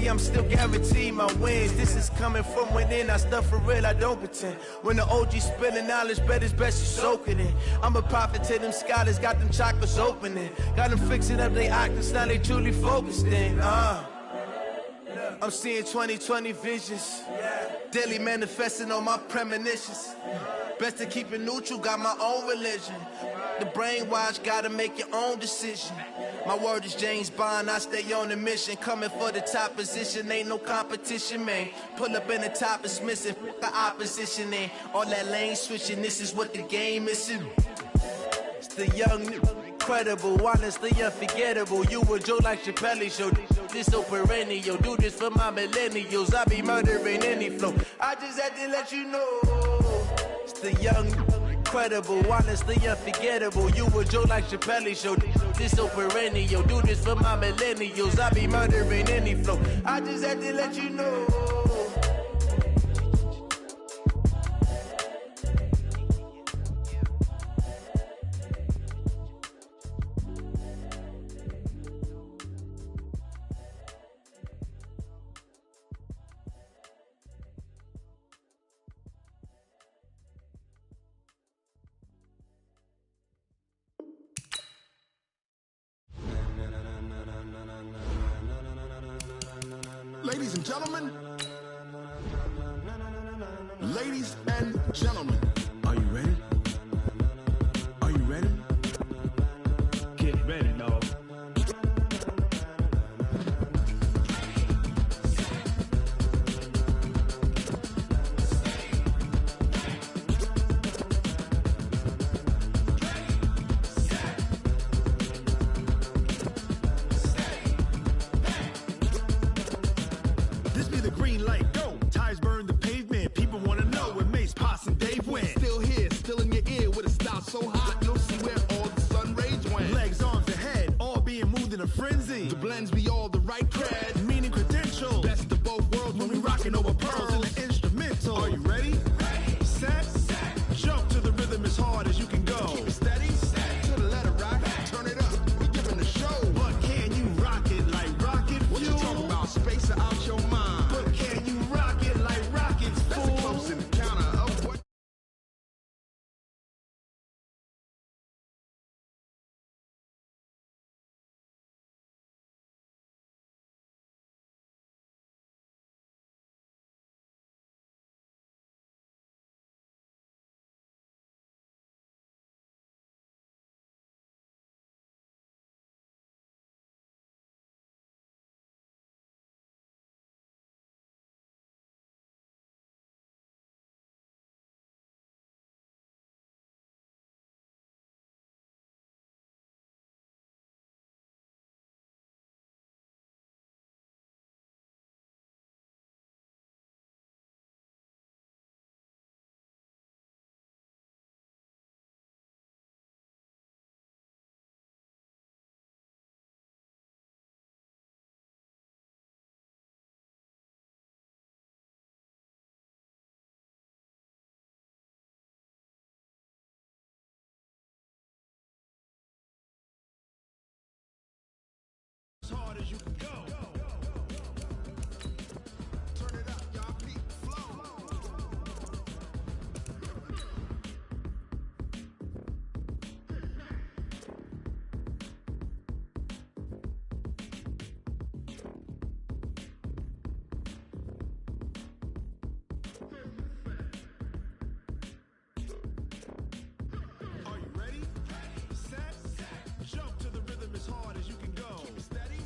I'm still guaranteed my wins. This is coming from within, I stuff for real, I don't pretend. When the OG spilling knowledge, bet it's best you soak it in. I'm a prophet to them scholars, got them chakras opening. Got them fixing up they octaves, now they truly focused in. I'm seeing 2020 visions, daily manifesting on my premonitions. Best to keep it neutral, got my own religion. The brainwash, gotta make your own decision. My word is James Bond, I stay on the mission. Coming for the top position, ain't no competition, man. Pull up in the top, it's missing, the opposition ain't. All that lane switching, this is what the game missing. It's the young, incredible, honestly unforgettable. You a Joe like Chappelle show. This so perennial, do this for my millennials. I be murdering any flow. I just had to let you know. It's the young, incredible, honestly unforgettable. You a Joe like Chappelle show. This so perennial, do this for my millennials. I be murdering any flow. I just had to let you know. Ladies and gentlemen, ladies and gentlemen, are you ready? Are you ready? Get ready, dog. This be the green light, go. Tires burn the pavement. People wanna know when Mace, Pops, and Dave went. Still here, still in your ear with a style so hot, you'll see where all the sun rays went. Legs, arms, and head, all being moved in a frenzy. The blends be all the right cred, meaning credentials. Best of both worlds when we rockin' over pearls in the instrumental. Are you ready? Ready. Set. Jump to the rhythm as hard as you can go. Keep it steady. To the letter rock. Turn it up. We giving the show. But can you rock it like rocket fuel? What you talking about? Space out your mind. But can you rock it like rockets, fool? That's a close encounter of what? As hard as you can go. Turn it up, y'all. Beat flow. Are you ready? Set. Jump to the rhythm as hard as you can go. Keep it steady.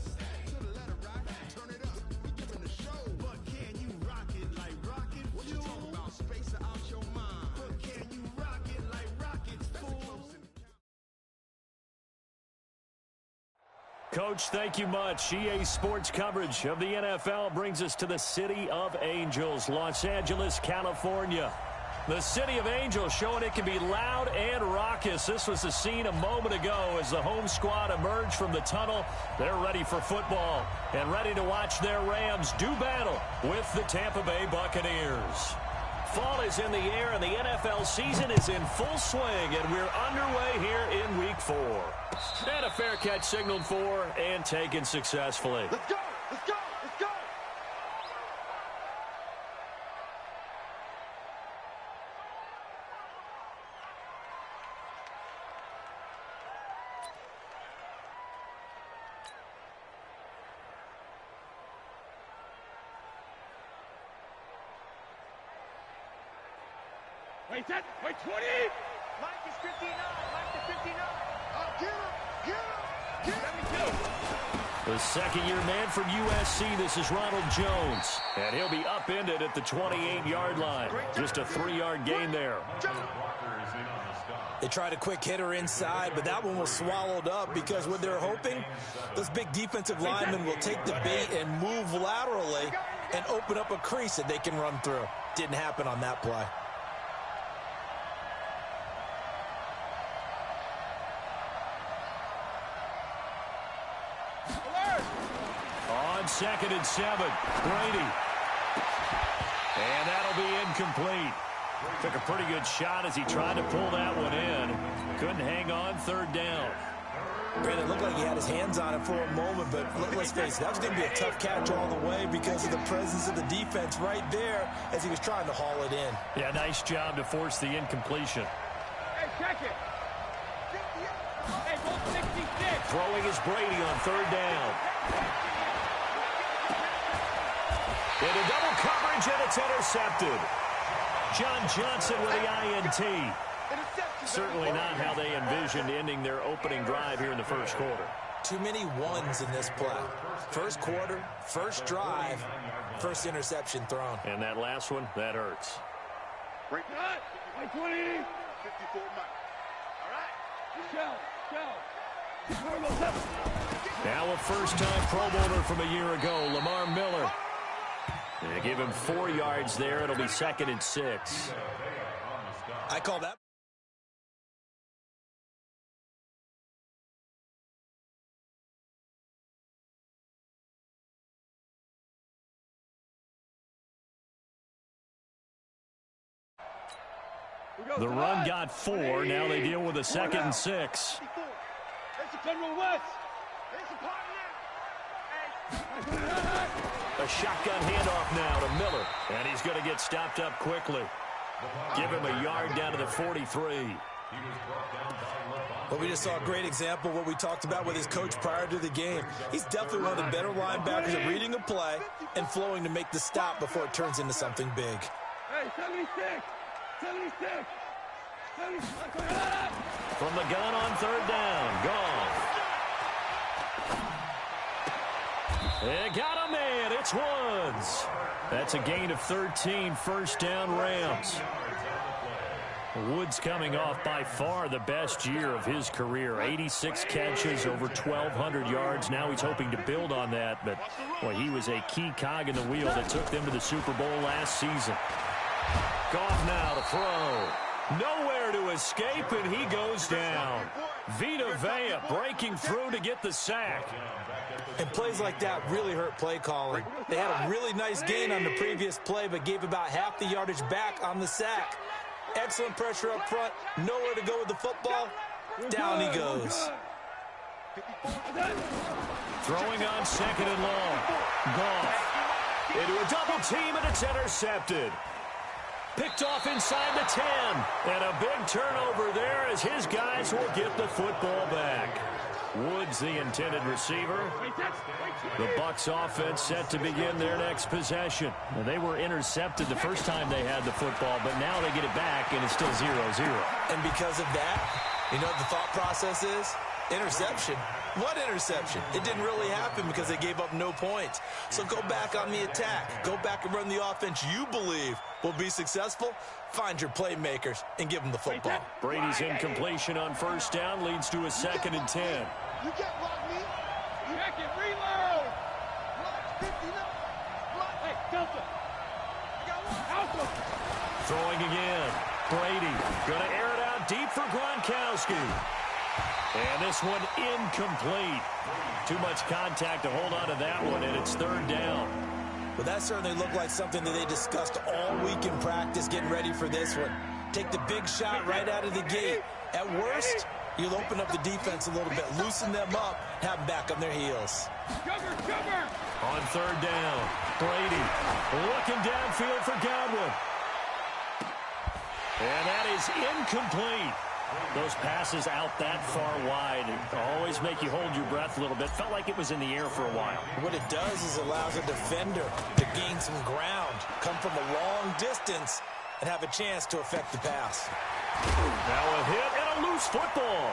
To the letter rock. Turn it up. We giving the show. But can you rock it like rocket fuel? What you talking about? Space out your mind. But can you rock it like rockets, fool? Coach, thank you much. EA Sports coverage of the NFL brings us to the City of Angels, Los Angeles, California. The City of Angels showing it can be loud and raucous. This was the scene a moment ago as the home squad emerged from the tunnel. They're ready for football and ready to watch their Rams do battle with the Tampa Bay Buccaneers. Fall is in the air and the NFL season is in full swing, and we're underway here in Week 4. And a fair catch signaled for and taken successfully. Let's go! Let's go! Let's go! Wait, 20. Mike is 59. Mike is 59. Get him. The second-year man from USC, this is Ronald Jones. And he'll be upended at the 28-yard line. Just a 3-yard gain there. They tried a quick hitter inside, but that one was swallowed up because what they're hoping, those big defensive linemen will take the bait and move laterally and open up a crease that they can run through. Didn't happen on that play. On 2nd and 7, Brady. And that'll be incomplete. Took a pretty good shot as he tried to pull that one in. Couldn't hang on 3rd down. Brandon, it looked like he had his hands on it for a moment, but let's face it, that was going to be a tough catch all the way because of the presence of the defense right there as he was trying to haul it in. Yeah, nice job to force the incompletion. Hey, check it. Hey, 66. Throwing is Brady on 3rd down. Into double coverage, and it's intercepted. John Johnson with the INT. Certainly not how they envisioned ending their opening drive here in the first quarter. Too many ones in this play. First quarter, first drive, first interception thrown. And that last one, that hurts. Break it. 20. 54 All right. Now a first-time Pro Bowler from a year ago, Lamar Miller. They give him 4 yards there. It'll be 2nd and 6. I call that. The run got 4. Now they deal with a 2nd and 6. A shotgun handoff now to Miller. And he's going to get stopped up quickly. Give him a yard down to the 43. Well, we just saw a great example of what we talked about with his coach prior to the game. He's definitely one of the better linebackers at reading a play and flowing to make the stop before it turns into something big. Hey, 76. From the gun on 3rd down. Gone. They got a man. It's Woods. That's a gain of 13. First down, Rams. Woods coming off by far the best year of his career. 86 catches, over 1,200 yards. Now he's hoping to build on that, but well, he was a key cog in the wheel that took them to the Super Bowl last season. Goff now to throw. Nowhere to escape, and he goes down. Vita Vea breaking through to get the sack. And plays like that really hurt play calling. They had a really nice gain on the previous play, but gave about half the yardage back on the sack. Excellent pressure up front. Nowhere to go with the football. Down he goes. Throwing on 2nd and long. Goff into a double team, and it's intercepted. Picked off inside the 10. And a big turnover there as his guys will get the football back. Woods, the intended receiver. The Bucs offense set to begin their next possession. Well, they were intercepted the first time they had the football, but now they get it back, and it's still 0-0. And because of that, you know what the thought process is? Interception. What interception? It didn't really happen because they gave up no points. So go back on the attack. Go back and run the offense you believe will be successful. Find your playmakers and give them the football. Brady's incompletion on first down leads to a 2nd and 10. You get block me. Check it. Reload. Block 59. Block. Hey, Delta. I got one. Alpha. Throwing again. Brady going to air it out deep for Gronkowski. And this one incomplete. Too much contact to hold on to that one, and it's 3rd down. Well, that certainly looked like something that they discussed all week in practice getting ready for this one. Take the big shot right out of the gate. At worst, you'll open up the defense a little bit, loosen them up, have them back on their heels. Cover. On 3rd down, Brady looking downfield for Godwin. And that is incomplete. Those passes out that far wide always make you hold your breath a little bit. Felt like it was in the air for a while. What it does is allows a defender to gain some ground, come from a long distance, and have a chance to affect the pass. Now a hit and a loose football.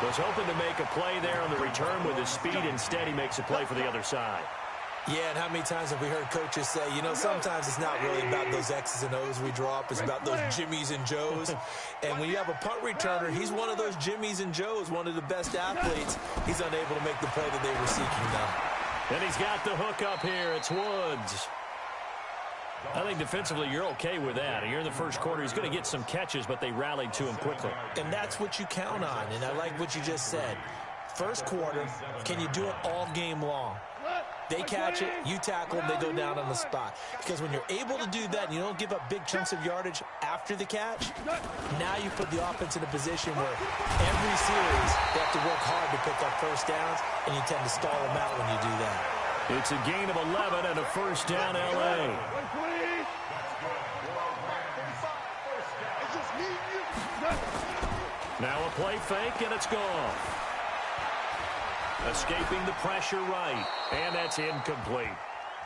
Was hoping to make a play there on the return with his speed. Instead, he makes a play for the other side. Yeah, and how many times have we heard coaches say, you know, sometimes it's not really about those X's and O's we draw up. It's about those Jimmies and Joes. And when you have a punt returner, he's one of those Jimmies and Joes, one of the best athletes. He's unable to make the play that they were seeking now. And he's got the hook up here. It's Woods. I think defensively you're okay with that. You're in the first quarter. He's going to get some catches, but they rallied to him quickly. And that's what you count on, and I like what you just said. First quarter, can you do it all game long? They catch it, you tackle them, they go down on the spot. Because when you're able to do that and you don't give up big chunks of yardage after the catch, now you put the offense in a position where every series they have to work hard to pick up first downs, and you tend to stall them out when you do that. It's a gain of 11 and a first down, L.A. Now a play fake, and it's gone. Escaping the pressure right, and that's incomplete.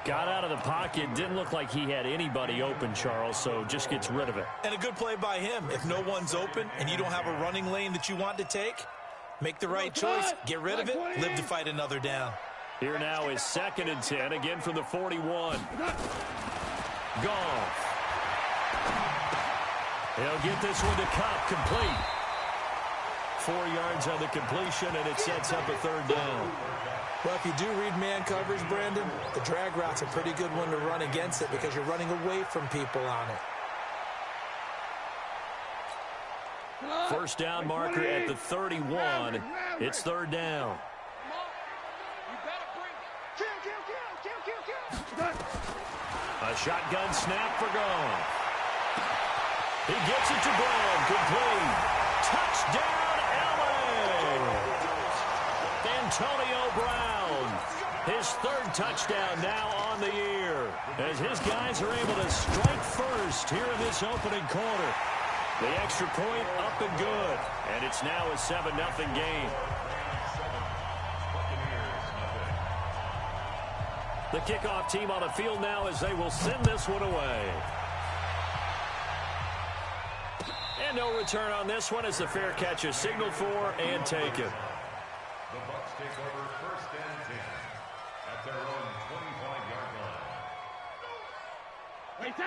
Got out of the pocket, didn't look like he had anybody open, Charles, so just gets rid of it. And a good play by him. If no one's open and you don't have a running lane that you want to take, make the right choice, get rid of it, live to fight another down. Here now is 2nd and 10, again from the 41. Goff. He'll get this one to Cup, complete. 4 yards on the completion, and it sets up a 3rd down. Well, if you do read man coverage, Brandon, the drag route's a pretty good one to run against it because you're running away from people on it. First down marker at the 31. It's 3rd down. A shotgun snap for Goff. He gets it to Brown, complete. Touchdown, L.A. Antonio Brown. His 3rd touchdown now on the year, as his guys are able to strike first here in this opening quarter. The extra point up and good, and it's now a 7-0 game. The kickoff team on the field now as they will send this one away. And no return on this one as the fair catch is signaled for and taken. The Bucs take over 1st and 10 at their own 25-yard line.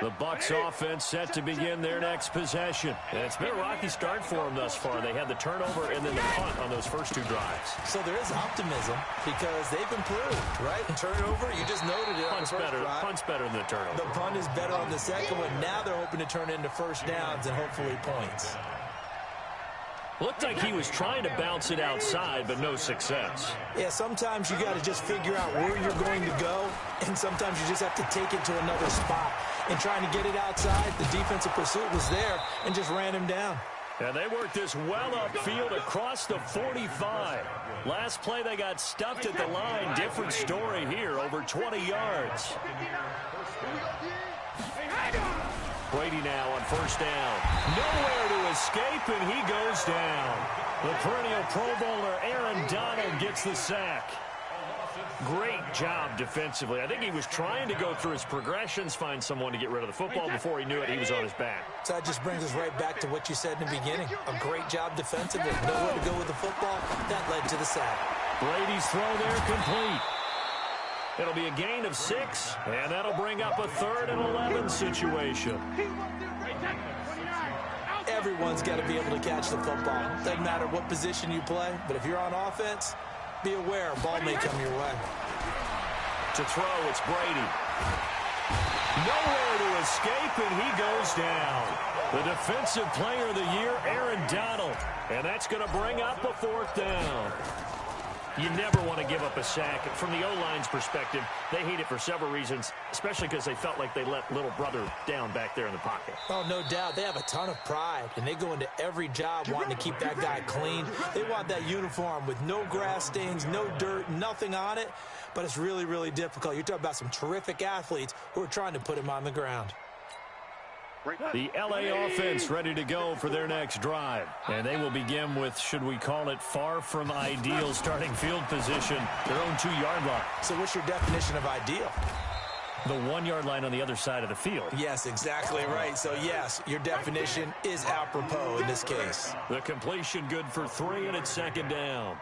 The Bucs offense set to begin their next possession. And it's been a rocky start for them thus far. They had the turnover and then the punt on those first 2 drives. So there is optimism because they've improved, right? Turnover, you just noted it. Punt's better than the turnover. The punt is better on the second one. Now they're hoping to turn into first downs and hopefully points. Looked like he was trying to bounce it outside, but no success. Yeah, sometimes you got to just figure out where you're going to go, and sometimes you just have to take it to another spot. And trying to get it outside, the defensive pursuit was there and just ran him down. And they worked this well upfield across the 45. Last play, they got stuffed at the line. Different story here, over 20 yards. Brady now on first down. Nowhere to escape, and he goes down. The perennial Pro Bowler Aaron Donald gets the sack. Great job defensively. I think he was trying to go through his progressions, find someone to get rid of the football. Before he knew it, he was on his back. So that just brings us right back to what you said in the beginning. A great job defensively. Nowhere to go with the football. That led to the sack. Brady's throw there complete. It'll be a gain of 6, and that'll bring up a 3rd and 11 situation. Everyone's got to be able to catch the football. Doesn't matter what position you play, but if you're on offense, be aware a ball may come your way. To throw, it's Brady. Nowhere to escape, and he goes down. The defensive player of the year, Aaron Donald. And that's going to bring up a 4th down. You never want to give up a sack. From the O-line's perspective, they hate it for several reasons, especially because they felt like they let little brother down back there in the pocket. Oh, no doubt. They have a ton of pride, and they go into every job wanting to keep that guy clean. They want that uniform with no grass stains, no dirt, nothing on it, but it's really, really difficult. You're talking about some terrific athletes who are trying to put him on the ground. The L.A. offense ready to go for their next drive. And they will begin with, should we call it, far from ideal starting field position, their own 2-yard line. So what's your definition of ideal? The 1 yard line on the other side of the field. Yes, exactly right. So, yes, your definition is apropos in this case. The completion good for 3, and it's second down.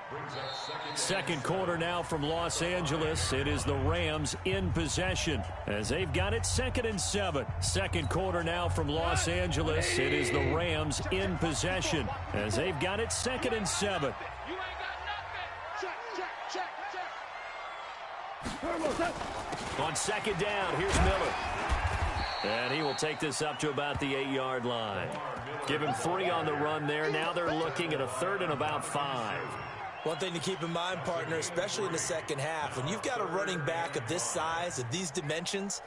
Second quarter now from Los Angeles. It is the Rams in possession as they've got it 2nd and 7. Second quarter now from Los Angeles. It is the Rams in possession as they've got it 2nd and 7. On second down, here's Miller. And he will take this up to about the 8-yard line. Give him 3 on the run there. Now they're looking at a 3rd and about 5. One thing to keep in mind, partner, especially in the second half, when you've got a running back of this size, of these dimensions,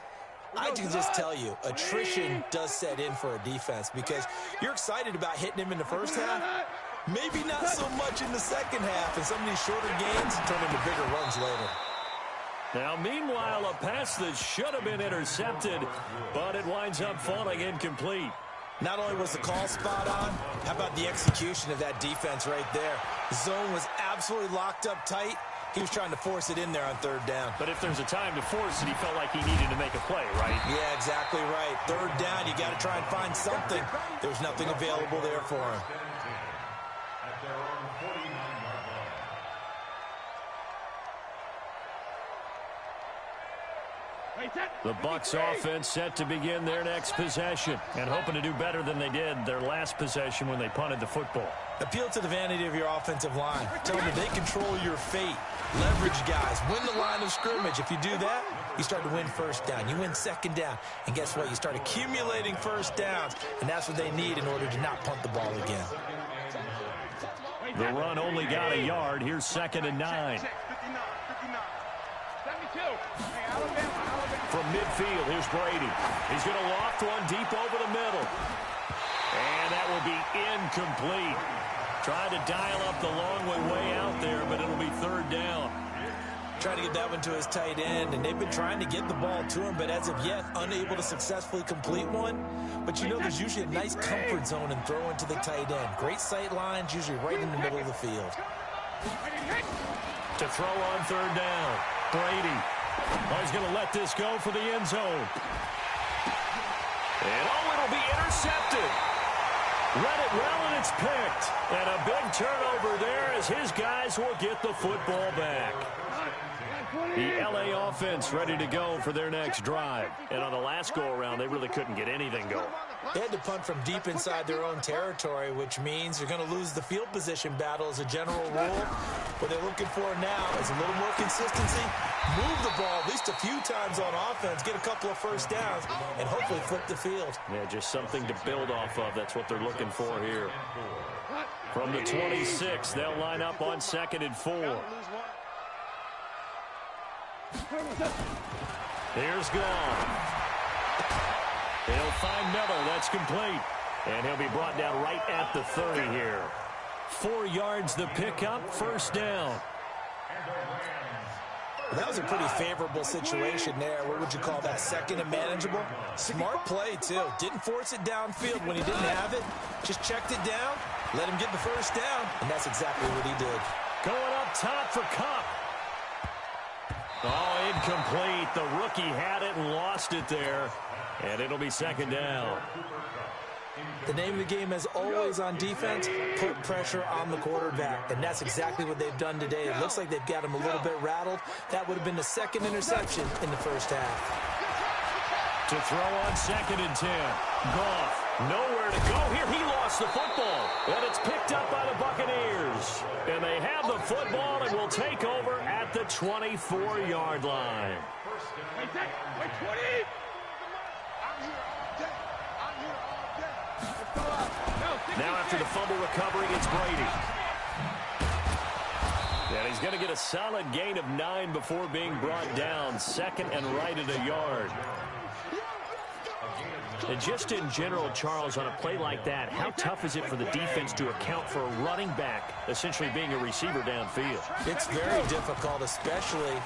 I can just tell you, attrition does set in for a defense because you're excited about hitting him in the first half. Maybe not so much in the second half, and some of these shorter gains turn into bigger runs later. Now, meanwhile, a pass that should have been intercepted, but it winds up falling incomplete. Not only was the call spot on, how about the execution of that defense right there? The zone was absolutely locked up tight. He was trying to force it in there on 3rd down. But if there's a time to force it, he felt like he needed to make a play, right? Yeah, exactly right. 3rd down, you got to try and find something. There was nothing available there for him. At their own 49-yard line. The Bucs offense set to begin their next possession and hoping to do better than they did their last possession when they punted the football. Appeal to the vanity of your offensive line. Tell them that they control your fate. Leverage guys. Win the line of scrimmage. If you do that, you start to win 1st down. You win 2nd down. And guess what? You start accumulating 1st downs. And that's what they need in order to not punt the ball again. The run only got a yard. Here's 2nd and 9. From midfield, here's Brady. He's going to loft one deep over the middle. And that will be incomplete. Tried to dial up the long way out there, but it'll be 3rd down. Trying to get that one to his tight end, and they've been trying to get the ball to him, but as of yet, unable to successfully complete one. But you know there's usually a nice comfort zone in throwing to the tight end. Great sight lines, usually right in the middle of the field. To throw on 3rd down, Brady. Oh, he's going to let this go for the end zone. And it'll be intercepted. Read it well, and it's picked. And a big turnover there as his guys will get the football back. The LA offense ready to go for their next drive. And on the last go-around, they really couldn't get anything going. They had to punt from deep inside their own territory, which means you're going to lose the field position battle as a general rule. What they're looking for now is a little more consistency, move the ball at least a few times on offense, get a couple of 1st downs, and hopefully flip the field. Yeah, just something to build off of. That's what they're looking for here. From the 26, they'll line up on 2nd and 4. Here's Gone. He'll find Miller. That's complete. And he'll be brought down right at the 30 here. 4 yards the pickup, 1st down. Well, that was a pretty favorable situation there. What would you call that? 2nd and manageable? Smart play, too. Didn't force it downfield when he didn't have it. Just checked it down, let him get the 1st down, and that's exactly what he did. Going up top for Cup. Oh, incomplete. The rookie had it and lost it there. And it'll be 2nd down. The name of the game is always on defense, put pressure on the quarterback. And that's exactly what they've done today. It looks like they've got him a little bit rattled. That would have been the 2nd interception in the 1st half. To throw on 2nd and 10. Goff, nowhere to go here. He lost the football. And it's picked up by the Buccaneers. And they have the football and will take over at the 24-yard line. Now after the fumble recovery, it's Brady. And he's going to get a solid gain of 9 before being brought down. 2nd and right at a yard. And just in general, Charles, on a play like that, how tough is it for the defense to account for a running back essentially being a receiver downfield? It's very difficult, especially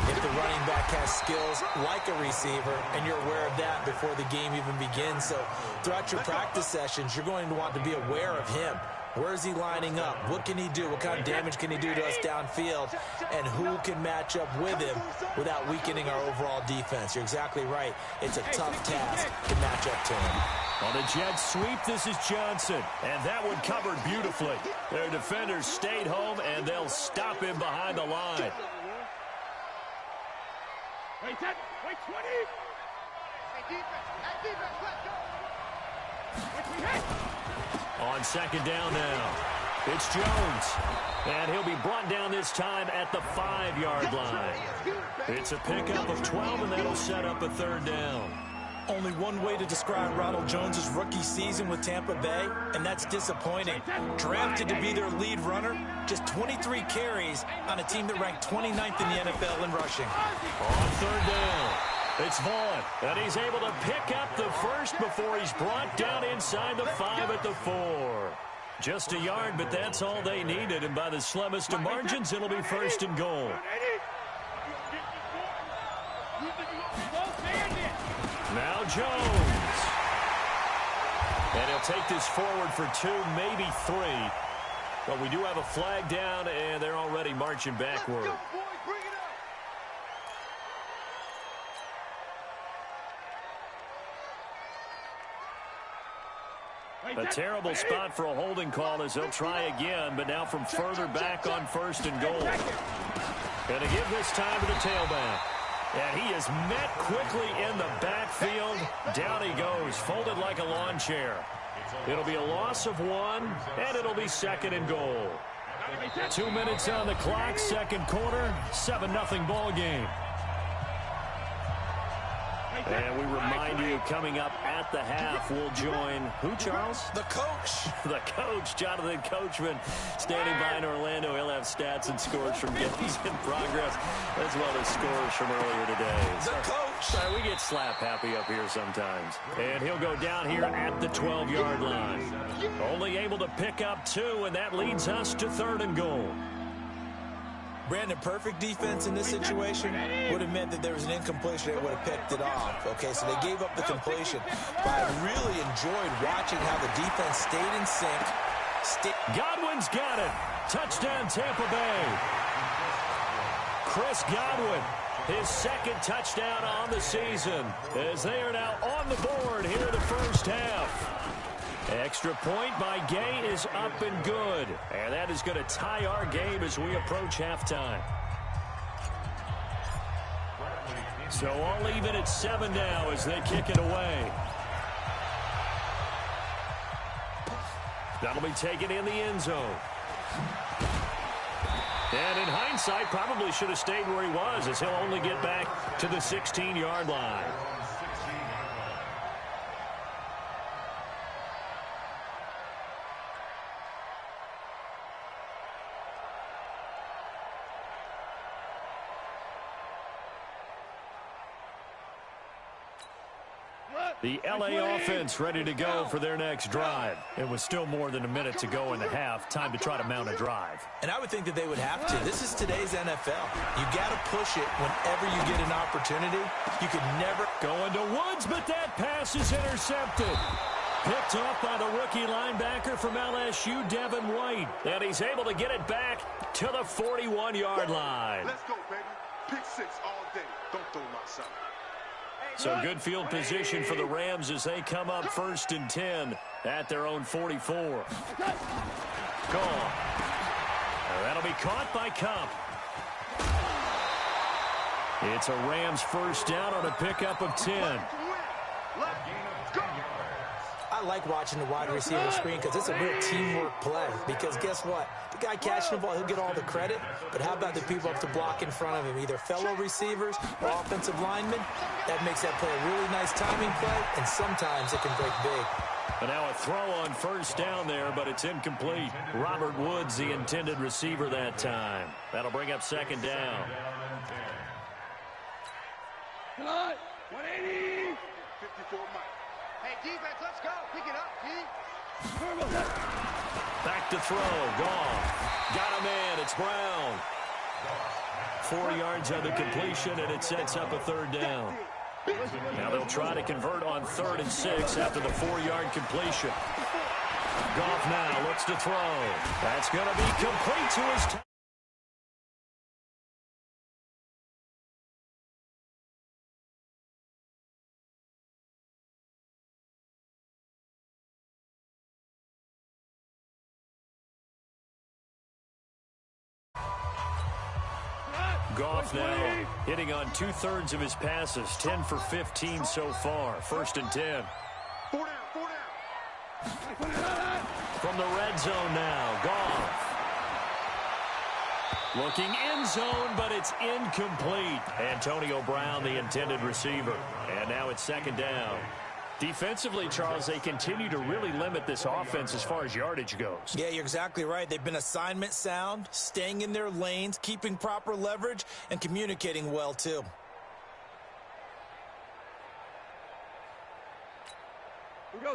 if the running back has skills like a receiver, and you're aware of that before the game even begins. So throughout your practice sessions, you're going to want to be aware of him. Where is he lining up? What can he do? What kind of damage can he do to us downfield? And who can match up with him without weakening our overall defense? You're exactly right. It's a tough task to match up to him. On a jet sweep, this is Johnson. And that one covered beautifully. Their defenders stayed home, and they'll stop him behind the line. Wait 10, wait 20. Hey, defense, let's go. On second down now, it's Jones. And he'll be brought down this time at the 5-yard line. It's a pickup of 12, and that'll set up a third down. Only one way to describe Ronald Jones' rookie season with Tampa Bay, and that's disappointing. Drafted to be their lead runner, just 23 carries on a team that ranked 29th in the NFL in rushing. On third down, it's Vaughn, and he's able to pick up the first before he's brought down inside the 5 at the 4. Just a yard, but that's all they needed, and by the slimmest of margins, it'll be first and goal. Now Jones. And he'll take this forward for 2, maybe 3. But we do have a flag down, and they're already marching backward. A terrible spot for a holding call as they'll try again, but now from further back on first and goal. Going to give this time to the tailback. And he is met quickly in the backfield. Down he goes, folded like a lawn chair. It'll be a loss of 1, and it'll be second and goal. 2 minutes on the clock, second quarter, 7-0 ball game. And we remind you, coming up at the half, we'll join who, Charles? The coach. The coach, Jonathan Coachman, standing by in Orlando. He'll have stats and scores from games in progress, as well as scores from earlier today. The coach. Sorry, we get slap happy up here sometimes. And he'll go down here at the 12-yard line. Only able to pick up 2, and that leads us to third and goal. Brandon, perfect defense in this situation would have meant that there was an incompletion. They would have picked it off. Okay, so they gave up the completion. But I really enjoyed watching how the defense stayed in sync. Godwin's got it. Touchdown, Tampa Bay. Chris Godwin, his second touchdown on the season, as they are now on the board here in the first half. Extra point by Gay is up and good. And that is going to tie our game as we approach halftime. So all even at 7 now as they kick it away. That'll be taken in the end zone. And in hindsight, probably should have stayed where he was, as he'll only get back to the 16-yard line. The LA offense ready to go for their next drive. It was still more than a minute to go in the half. Time to try to mount a drive. And I would think that they would have to. This is today's NFL. You got to push it whenever you get an opportunity. You could never. Going to Woods, but that pass is intercepted. Picked off by the rookie linebacker from LSU, Devin White. And he's able to get it back to the 41-yard line. Let's go, baby. Pick 6 all day. Don't throw my son. So good field position for the Rams as they come up first and 10 at their own 44. Gone. That'll be caught by Cup. It's a Rams first down on a pickup of 10. I like watching the wide receiver screen because it's a real teamwork play. Because guess what? The guy catching the ball, he'll get all the credit. But how about the people up to block in front of him? Either fellow receivers or offensive linemen. That makes that play a really nice timing play, and sometimes it can break big. And now a throw on first down there, but it's incomplete. Robert Woods, the intended receiver that time. That'll bring up second down. 180. 54 miles. Hey, defense, let's go. Pick it up, G. Back to throw. Gone. Got a man. It's Brown. 4 yards on the completion, and it sets up a third down. Now they'll try to convert on 3rd and 6 after the 4-yard completion. Goff now looks to throw. That's going to be complete to his Goff now hitting on 2/3 of his passes, 10 for 15 so far. 1st and 10. From the red zone now, Goff. Looking end zone, but it's incomplete. Antonio Brown, the intended receiver. And now it's 2nd down. Defensively, Charles, they continue to really limit this offense as far as yardage goes. Yeah, you're exactly right. They've been assignment sound, staying in their lanes, keeping proper leverage, and communicating well, too.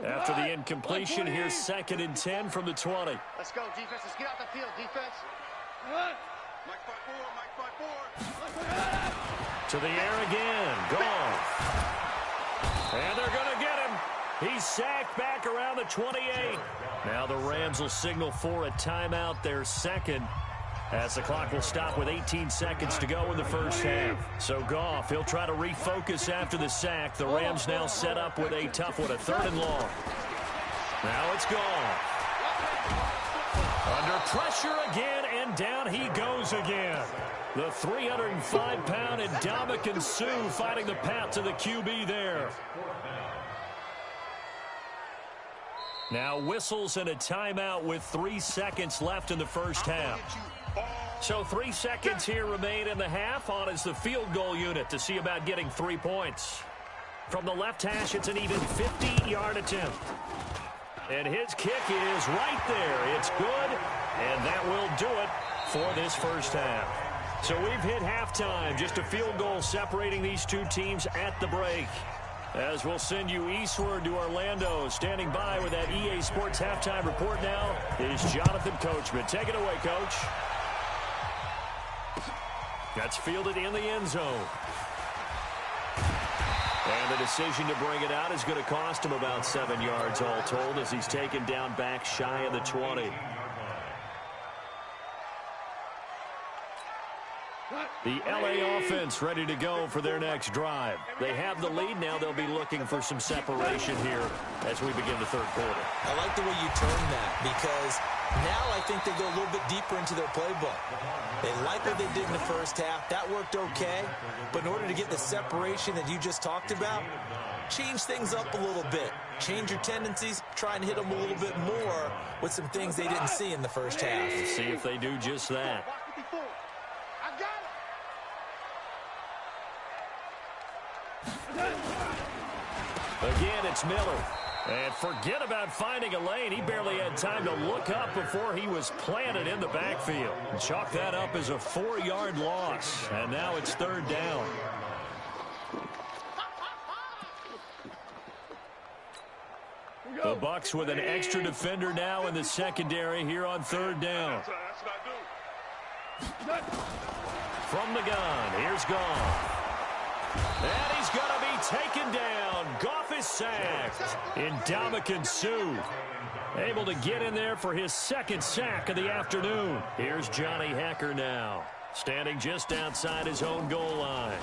After the incompletion, here's 2nd and 10 from the 20. Let's go, defense. Let's get out the field, defense. To the air again. Goff. And they're going to get him. He's sacked back around the 28. Now the Rams will signal for a timeout, their 2nd, as the clock will stop with 18 seconds to go in the 1st half. So Goff, he'll try to refocus after the sack. The Rams now set up with a tough one, a 3rd and long. Now it's Goff. Under pressure again, and down he goes again. The 305-pound Ndamukong Suh fighting the path to the QB there. Now whistles and a timeout with 3 seconds left in the 1st half. So 3 seconds here remain in the half. On is the field goal unit to see about getting 3 points. From the left hash, it's an even 50-yard attempt. And his kick is right there. It's good, and that will do it for this 1st half. So we've hit halftime. Just a field goal separating these two teams at the break. As we'll send you eastward to Orlando. Standing by with that EA Sports halftime report now is Jonathan Coachman. Take it away, Coach. That's fielded in the end zone. And the decision to bring it out is going to cost him about 7 yards all told as he's taken down back shy of the 20. The LA offense ready to go for their next drive. They have the lead. Now they'll be looking for some separation here as we begin the 3rd quarter. I like the way you turned that because now I think they go a little bit deeper into their playbook. They like what they did in the 1st half. That worked okay. But in order to get the separation that you just talked about, change things up a little bit. Change your tendencies. Try and hit them a little bit more with some things they didn't see in the 1st half. Let's see if they do just that. Again, it's Miller. And forget about finding a lane. He barely had time to look up before he was planted in the backfield. Chalk that up as a 4-yard loss. And now it's 3rd down. The Bucs with an extra defender now in the secondary here on 3rd down. From the gun, here's Goff. And he's going to be taken down. Goff is sacked. Ndamukong Suh able to get in there for his 2nd sack of the afternoon. Here's Johnny Hekker now, standing just outside his own goal line.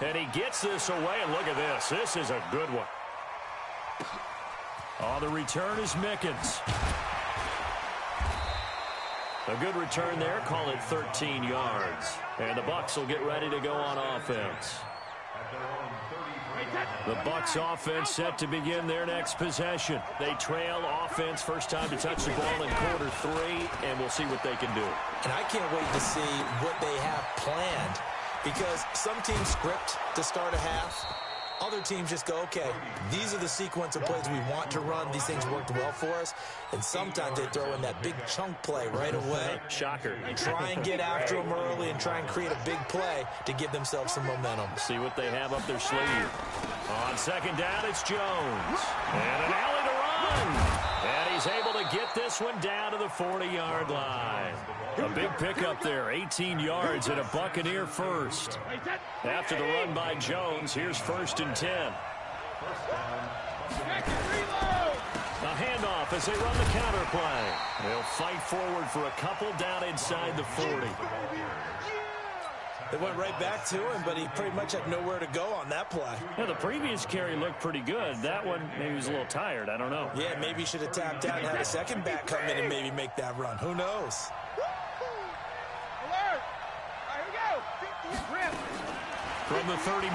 And he gets this away, and look at this. This is a good one. On the return is Mickens. A good return there. Call it 13 yards. And the Bucs will get ready to go on offense. The Bucs offense set to begin their next possession. They trail offense, first time to touch the ball in quarter 3, and we'll see what they can do. And I can't wait to see what they have planned because some teams script to start a half. Other teams just go, okay, these are the sequence of plays we want to run. These things worked well for us. And sometimes they throw in that big chunk play right away. Shocker. Try and get after them early and try and create a big play to give themselves some momentum. See what they have up their sleeve. On 2nd down, it's Jones. And an alley to run. And he's able to get this one down to the 40-yard line. A big pickup there, 18 yards and a Buccaneer first. After the run by Jones, here's 1st and 10. A handoff as they run the counter play. They'll fight forward for a couple down inside the 40. They went right back to him, but he pretty much had nowhere to go on that play. Yeah, the previous carry looked pretty good. That one, maybe he was a little tired. I don't know. Yeah, maybe he should have tapped out and had a second back come in and maybe make that run. Who knows? Alert! All right, here we go. From the 39,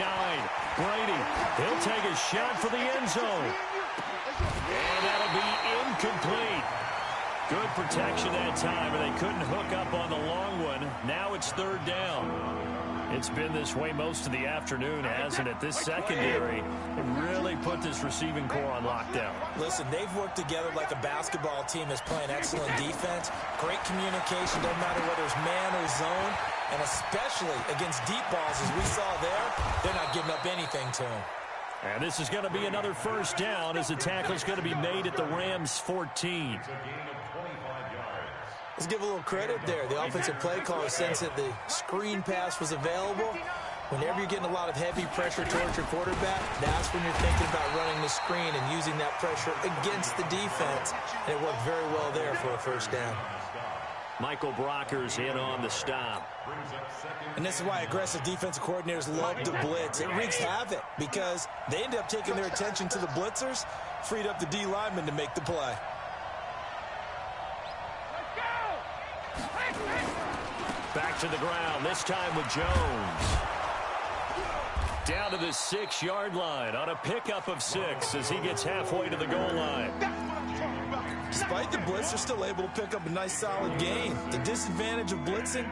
Brady. He'll take a shot for the end zone. And that'll be incomplete. Good protection that time, and they couldn't hook up on the long one. Now it's third down. It's been this way most of the afternoon, hasn't it? This secondary really put this receiving core on lockdown. Listen, they've worked together like a basketball team that's playing excellent defense. Great communication, doesn't matter whether it's man or zone. And especially against deep balls, as we saw there, they're not giving up anything to him. And this is going to be another first down as the tackle's going to be made at the Rams' 14. Let's give a little credit there. The offensive play caller sensed that the screen pass was available. Whenever you're getting a lot of heavy pressure towards your quarterback, that's when you're thinking about running the screen and using that pressure against the defense. And it worked very well there for a first down. Michael Brocker's in on the stop. And this is why aggressive defensive coordinators love to blitz. It wreaks havoc because they end up taking their attention to the blitzers, freed up the D lineman to make the play. Back to the ground, this time with Jones. Down to the 6-yard line on a pickup of 6 as he gets halfway to the goal line. Despite the blitz, they're still able to pick up a nice solid gain. The disadvantage of blitzing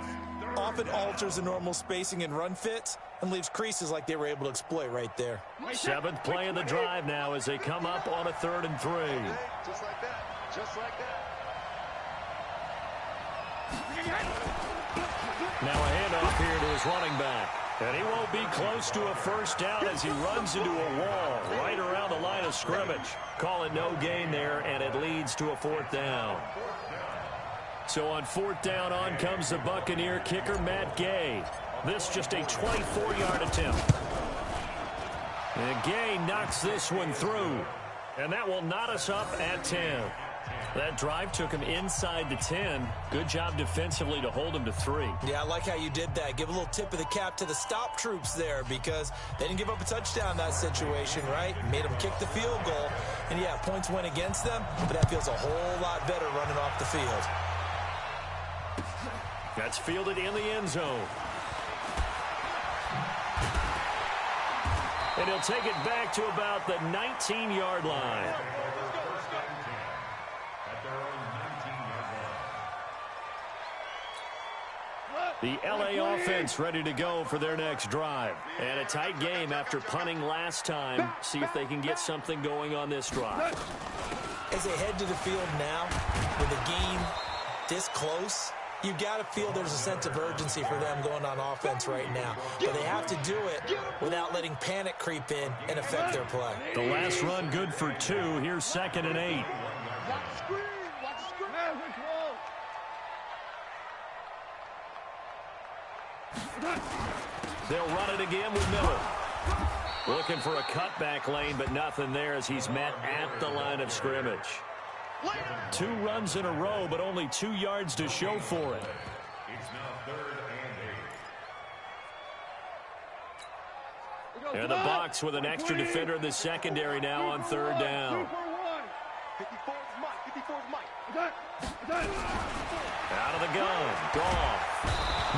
often alters the normal spacing and run fits and leaves creases like they were able to exploit right there. 7th play of the drive now as they come up on a 3rd and 3. Just like that. Just like that. Now a handoff here to his running back. And he won't be close to a first down as he runs into a wall right around the line of scrimmage. Call it no gain there, and it leads to a 4th down. So on 4th down, on comes the Buccaneer kicker, Matt Gay. This just a 24-yard attempt. And Gay knocks this one through. And that will knot us up at 10. That drive took him inside the 10. Good job defensively to hold him to 3. Yeah, I like how you did that. Give a little tip of the cap to the stop troops there because they didn't give up a touchdown in that situation, right? Made them kick the field goal. And, yeah, points went against them, but that feels a whole lot better running off the field. That's fielded in the end zone. And he'll take it back to about the 19-yard line. The LA offense ready to go for their next drive. And a tight game after punting last time. See if they can get something going on this drive. As they head to the field now, with the game this close, you've got to feel there's a sense of urgency for them going on offense right now. But they have to do it without letting panic creep in and affect their play. The last run good for 2. Here's 2nd and 8. Watch the screen. Watch the screen. They'll run it again with Miller. Looking for a cutback lane, but nothing there as he's met at the line of scrimmage. 2 runs in a row, but only 2 yards to show for it. It's now 3rd and 8. And the Bucs with an extra defender in the secondary now on 3rd down. 54's Mike. Out of the gun. Goff.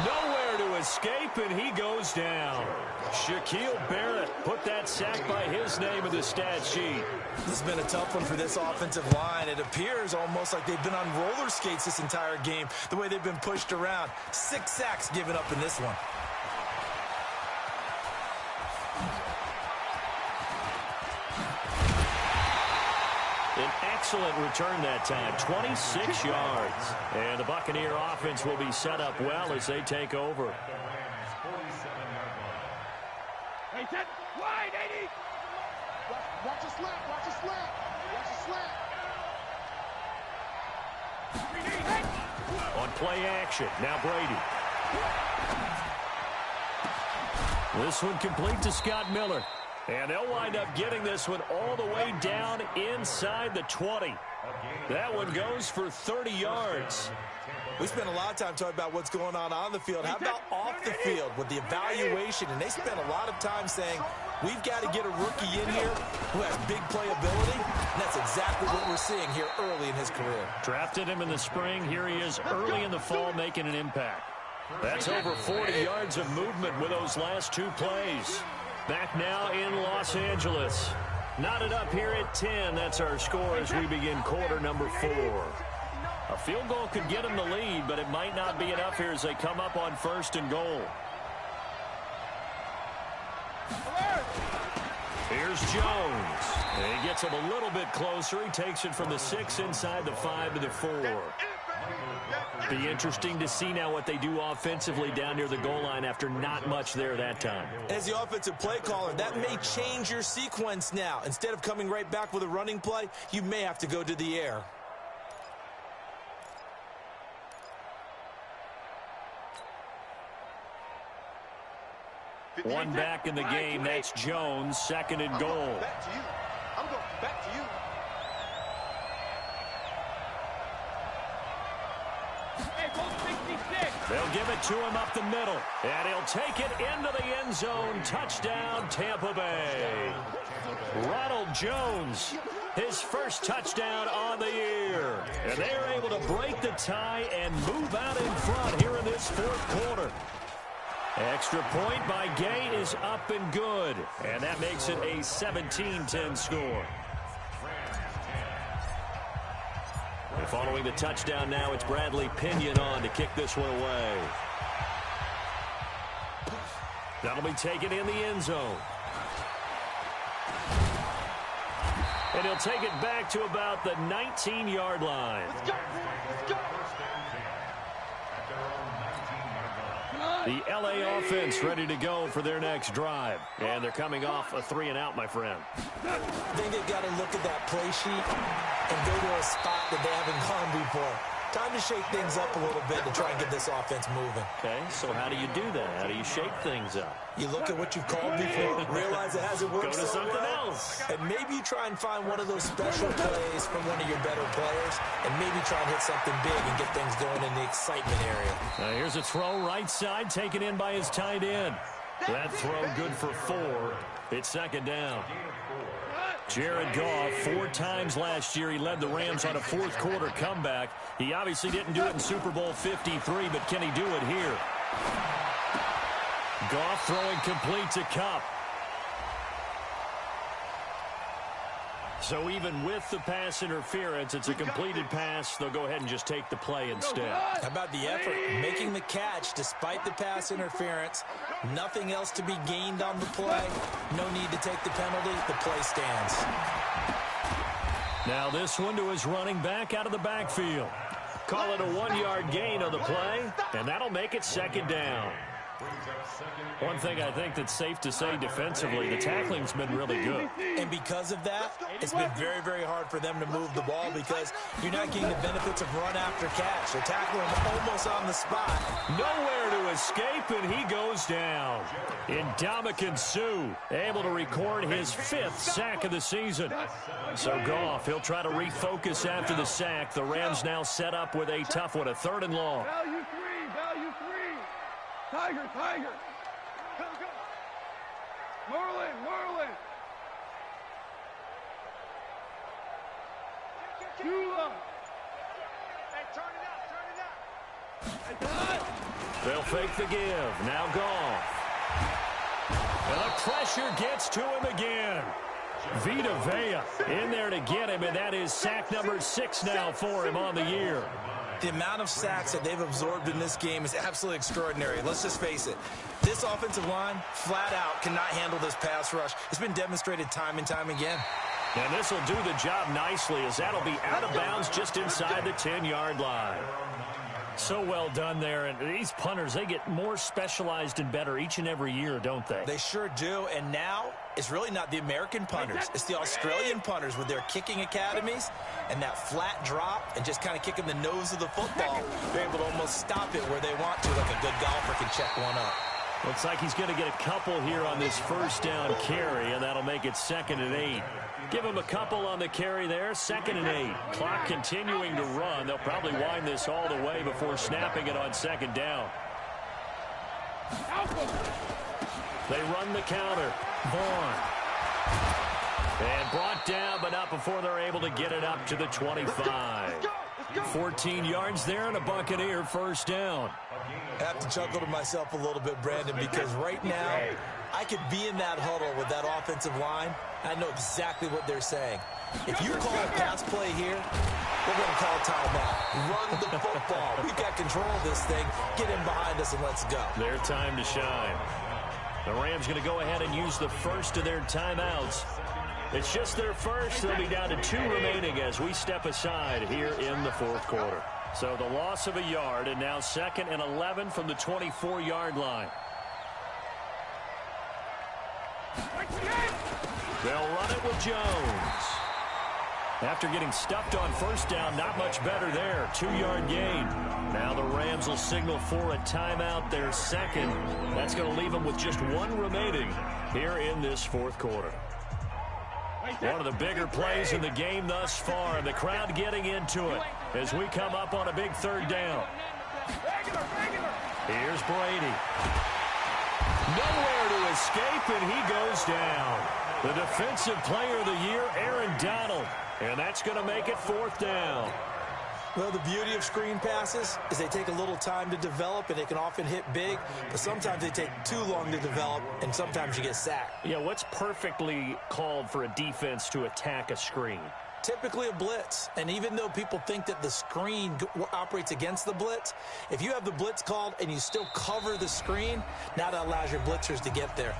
Nowhere to escape, and he goes down. Shaquille Barrett put that sack by his name in the stat sheet. This has been a tough one for this offensive line. It appears almost like they've been on roller skates this entire game, the way they've been pushed around. 6 sacks given up in this one. An excellent return that time, 26 yards. And the Buccaneer offense will be set up well as they take over. Hey, set. Wide, 80. Watch the slant. Watch the slant. Watch the slant. On play action, now Brady. This one complete to Scott Miller. And they'll wind up getting this one all the way down inside the 20. That one goes for 30 yards. We spent a lot of time talking about what's going on the field. How about off the field with the evaluation? And they spent a lot of time saying, we've got to get a rookie in here who has big playability. And that's exactly what we're seeing here early in his career. Drafted him in the spring. Here he is early in the fall making an impact. That's over 40 yards of movement with those last two plays. Back now in Los Angeles. Knotted up here at 10. That's our score as we begin quarter number 4. A field goal could get them the lead, but it might not be enough here as they come up on 1st and goal. Here's Jones. And he gets him a little bit closer. He takes it from the 6 inside the 5 to the 4. Be interesting to see now what they do offensively down near the goal line after not much there that time. As the offensive play caller, that may change your sequence now. Instead of coming right back with a running play, you may have to go to the air. One back in the game. That's Jones. 2nd and goal. Back to you. I'm going back to you. Hey, go 66. They'll give it to him up the middle. And he'll take it into the end zone. Touchdown, Tampa Bay. Ronald Jones, his first touchdown on the year. And they are able to break the tie and move out in front here in this 4th quarter. Extra point by Gay is up and good. And that makes it a 17-10 score. And following the touchdown now, it's Bradley Pinion on to kick this one away. That'll be taken in the end zone. And he'll take it back to about the 19-yard line. Let's go. Let's go. The LA offense ready to go for their next drive. And they're coming off a 3-and-out, my friend. I think they've got to look at that play sheet and go to a spot that they haven't gone before. Time to shake things up a little bit to try and get this offense moving. Okay, so how do you do that? How do you shake things up? You look at what you've called before, realize it hasn't worked. Go to so something well, else. and maybe you try and find one of those special plays from one of your better players, and maybe try and hit something big and get things going in the excitement area. Now here's a throw right side, taken in by his tight end. That throw good for 4. It's 2nd down. Jared Goff, 4 times last year, he led the Rams on a 4th quarter comeback. He obviously didn't do it in Super Bowl 53, but can he do it here? Goff throwing complete to Kupp. So even with the pass interference, it's a completed pass. They'll go ahead and just take the play instead. How about the effort? Making the catch despite the pass interference. Nothing else to be gained on the play. No need to take the penalty. The play stands. Now this one to his running back out of the backfield. Call it a 1-yard gain on the play, and that'll make it 2nd down. One thing I think that's safe to say defensively, the tackling's been really good. And because of that, it's been very, very hard for them to move the ball because you're not getting the benefits of run after catch. They're tackling him almost on the spot. Nowhere to escape, and he goes down. Ndamukong Suh able to record his 5th sack of the season. So Goff, he'll try to refocus after the sack. The Rams now set up with a tough one, a 3rd and long. Value 3. Value 3. Tiger, Tiger. Go, go. Merlin, Merlin. Shula. Hey, turn it up, They'll fake the give. Now Goff. And the pressure gets to him again. Vita Vea in there to get him, and that is sack number 6 now for him on the year. The amount of sacks that they've absorbed in this game is absolutely extraordinary. Let's just face it. This offensive line, flat out, cannot handle this pass rush. It's been demonstrated time and time again. And this will do the job nicely as that'll be out of bounds just inside the 10-yard line. So well done there. And these punters, they get more specialized and better each and every year, don't they? They sure do. And now it's really not the American punters. It's the Australian punters with their kicking academies and that flat drop and just kind of kicking the nose of the football. They're able to almost stop it where they want to, like a good golfer can check one up. Looks like he's going to get a couple here on this first down carry, and that'll make it 2nd and 8. Give him a couple on the carry there, 2nd and 8. Clock continuing to run. They'll probably wind this all the way before snapping it on 2nd down. They run the counter. Vaughn. And brought down, but not before they're able to get it up to the 25. 14 yards there and a Buccaneer first down. I have to chuckle to myself a little bit, Brandon, because right now I could be in that huddle with that offensive line. I know exactly what they're saying. If you call a pass play here, we're going to call timeout. Run the football. We've got control of this thing. Get in behind us and let's go. Their time to shine. The Rams going to go ahead and use the first of their timeouts. It's just their first. They'll be down to 2 remaining as we step aside here in the 4th quarter. So the loss of a yard, and now 2nd and 11 from the 24-yard line. They'll run it with Jones. After getting stuffed on first down, not much better there. 2-yard gain. Now the Rams will signal for a timeout, their 2nd. That's going to leave them with just 1 remaining here in this 4th quarter. One of the bigger plays in the game thus far. The crowd getting into it as we come up on a big 3rd down. Here's Brady. Nowhere to escape, and he goes down. The defensive player of the year, Aaron Donald. And that's going to make it 4th down. Well, the beauty of screen passes is they take a little time to develop, and they can often hit big, but sometimes they take too long to develop, and sometimes you get sacked. Yeah, what's perfectly called for a defense to attack a screen? Typically a blitz, and even though people think that the screen operates against the blitz, if you have the blitz called and you still cover the screen, now that allows your blitzers to get there.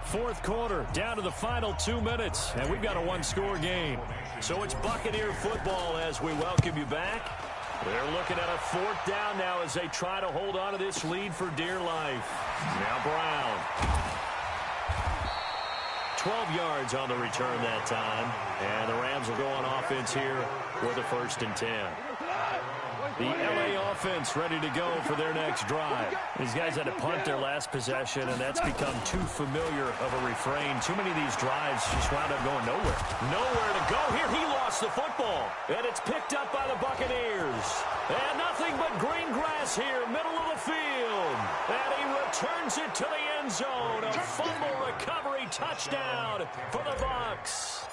4th quarter, down to the final 2 minutes, and we've got a 1-score game. So it's Buccaneer football as we welcome you back. They're looking at a 4th down now as they try to hold on to this lead for dear life. Now Brown. 12 yards on the return that time, and the Rams will go on offense here with a 1st and 10. The LA offense ready to go for their next drive. These guys had to punt their last possession, and that's become too familiar of a refrain. Too many of these drives just wound up going nowhere. Nowhere to go. Here he lost the football, and it's picked up by the Buccaneers. And nothing but green grass here, middle of the field. And he returns it to the end zone. A fumble recovery touchdown for the Bucs.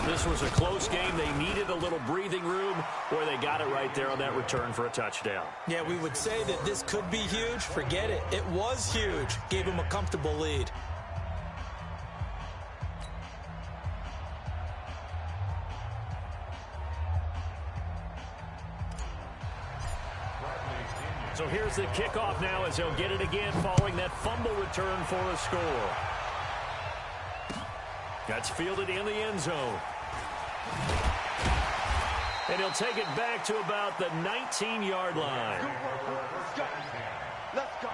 This was a close game. They needed a little breathing room, where they got it right there on that return for a touchdown. Yeah, we would say that this could be huge. Forget it. It was huge. Gave him a comfortable lead. So here's the kickoff now as they'll get it again following that fumble return for a score. That's fielded in the end zone. And he'll take it back to about the 19-yard line. Let's go.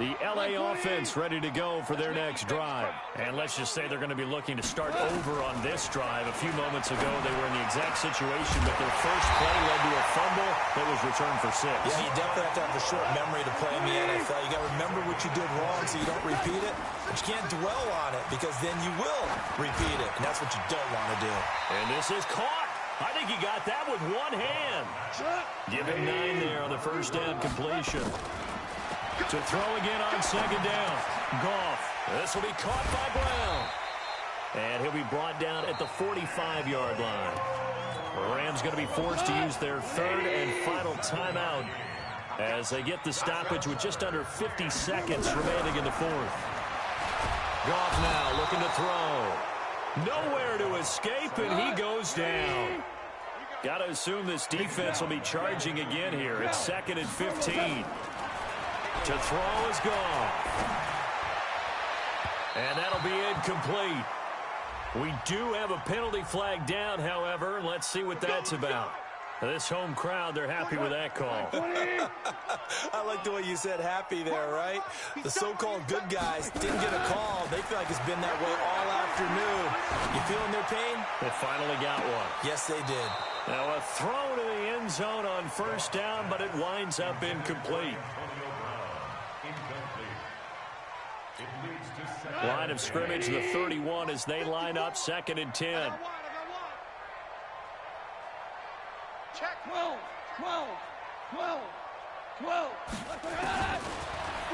The LA offense ready to go for their next drive. And let's just say they're going to be looking to start over on this drive. A few moments ago, they were in the exact situation, but their first play led to a fumble that was returned for 6. Yeah, you definitely have to have a short memory to play in the NFL. You got to remember what you did wrong so you don't repeat it. But you can't dwell on it because then you will repeat it. And that's what you don't want to do. And this is caught. I think he got that with one hand. Give him 9 there on the first down completion. To throw again on second down. Goff. This will be caught by Brown. And he'll be brought down at the 45-yard line. The Rams going to be forced to use their third and final timeout as they get the stoppage with just under 50 seconds remaining in the fourth. Goff now looking to throw. Nowhere to escape, and he goes down. Got to assume this defense will be charging again here. It's 2nd and 15. To throw is gone. And that'll be incomplete. We do have a penalty flag down, however, and let's see what that's about. This home crowd, they're happy with that call. I like the way you said happy there, right? The so-called good guys didn't get a call. They feel like it's been that way all afternoon. You feeling their pain? They finally got one. Yes, they did. Now a throw to the end zone on first down, but it winds up incomplete. Line of scrimmage, the 31 as they line up, 2nd and 10. Check 12.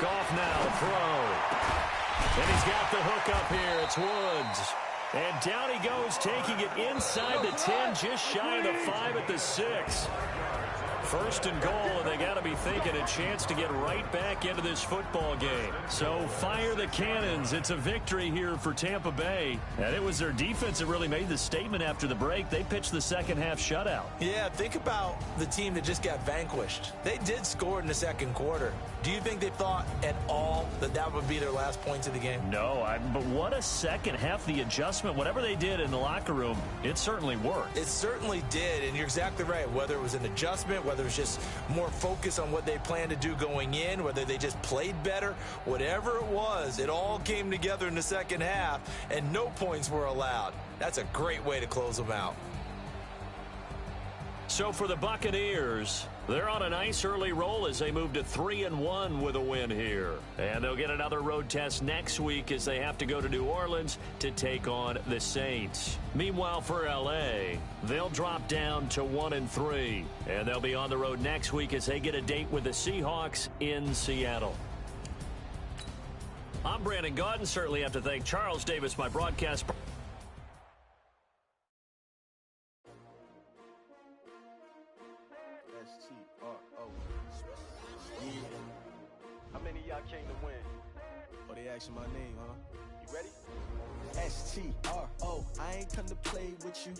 Goff now throw. And he's got the hook up here. It's Woods. And down he goes, taking it inside the 10, just shy of the 5 at the 6. 1st and goal, and they got to be thinking a chance to get right back into this football game. So fire the cannons. It's a victory here for Tampa Bay. And it was their defense that really made the statement after the break. They pitched the second half shutout. Yeah, think about the team that just got vanquished. They did score in the 2nd quarter. Do you think they thought at all that that would be their last points of the game? No, but what a second half. The adjustment, whatever they did in the locker room, it certainly worked. It certainly did, and you're exactly right. Whether it was an adjustment, whether it was just more focus on what they planned to do going in, whether they just played better, whatever it was, it all came together in the second half, and no points were allowed. That's a great way to close them out. So for the Buccaneers, they're on a nice early roll as they move to 3-1 with a win here. And they'll get another road test next week as they have to go to New Orleans to take on the Saints. Meanwhile, for L.A., they'll drop down to 1-3. And they'll be on the road next week as they get a date with the Seahawks in Seattle. I'm Brandon Gaudin. Certainly have to thank Charles Davis, my broadcast. How many of y'all came to win? Oh, they asking my name, huh? You ready? S-T-R-O, I ain't come to play with you.